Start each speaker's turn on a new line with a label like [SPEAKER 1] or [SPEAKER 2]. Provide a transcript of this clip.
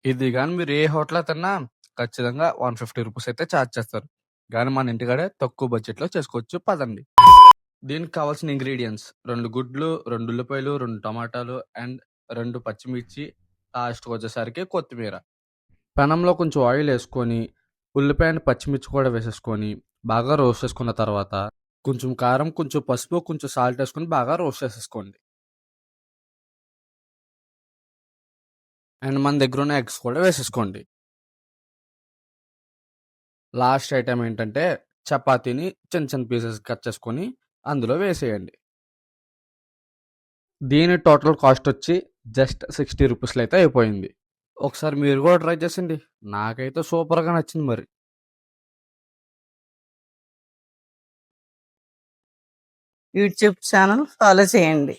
[SPEAKER 1] ఇది గాని మీరు ఏ హోటల్‌లో తిన్నా ఖచ్చితంగా రూ. 150 అయితే చార్జ్ చేస్తారు. గానీ మన ఇంటికాడే తక్కువ బడ్జెట్‌లో చేసుకోవచ్చు పదండి. దీనికి కావాల్సిన ఇంగ్రీడియెంట్స్ 2 గుడ్లు, 2 ఉల్లిపాయలు, 2 టమాటాలు అండ్ 2 పచ్చిమిర్చి, లాస్ట్‌కొచ్చేసరికి కొత్తిమీర. పెనంలో కొంచెం ఆయిలేసుకొని, ఉల్లిపాయ అండ్ పచ్చిమిర్చి కూడా వేసేసుకొని, బాగా రోస్ట్ చేసుకున్న తర్వాత, కొంచెం కారం, కొంచెం పసుపు, కొంచెం సాల్ట్ ఏసుకొని బాగా రోస్ట్ చేసేసుకోండి. అండ్ మన దగ్గరున్న ఎగ్స్ కూడా వేసేసుకోండి. లాస్ట్ ఐటెమ్ ఏంటంటే, చపాతీని చిన్న చిన్న పీసెస్ కట్ చేసుకొని అందులో వేసేయండి. దీని టోటల్ కాస్టొచ్చి జస్ట్ రూ. 60 అయితే అయిపోయింది. ఒకసారి మీరు గూడా ట్రై చేసండి. నాకైతే సూపర్‌గా నచ్చింది మరి.
[SPEAKER 2] యూట్యూబ్ ఛానల్ ఫాలో చేయండి.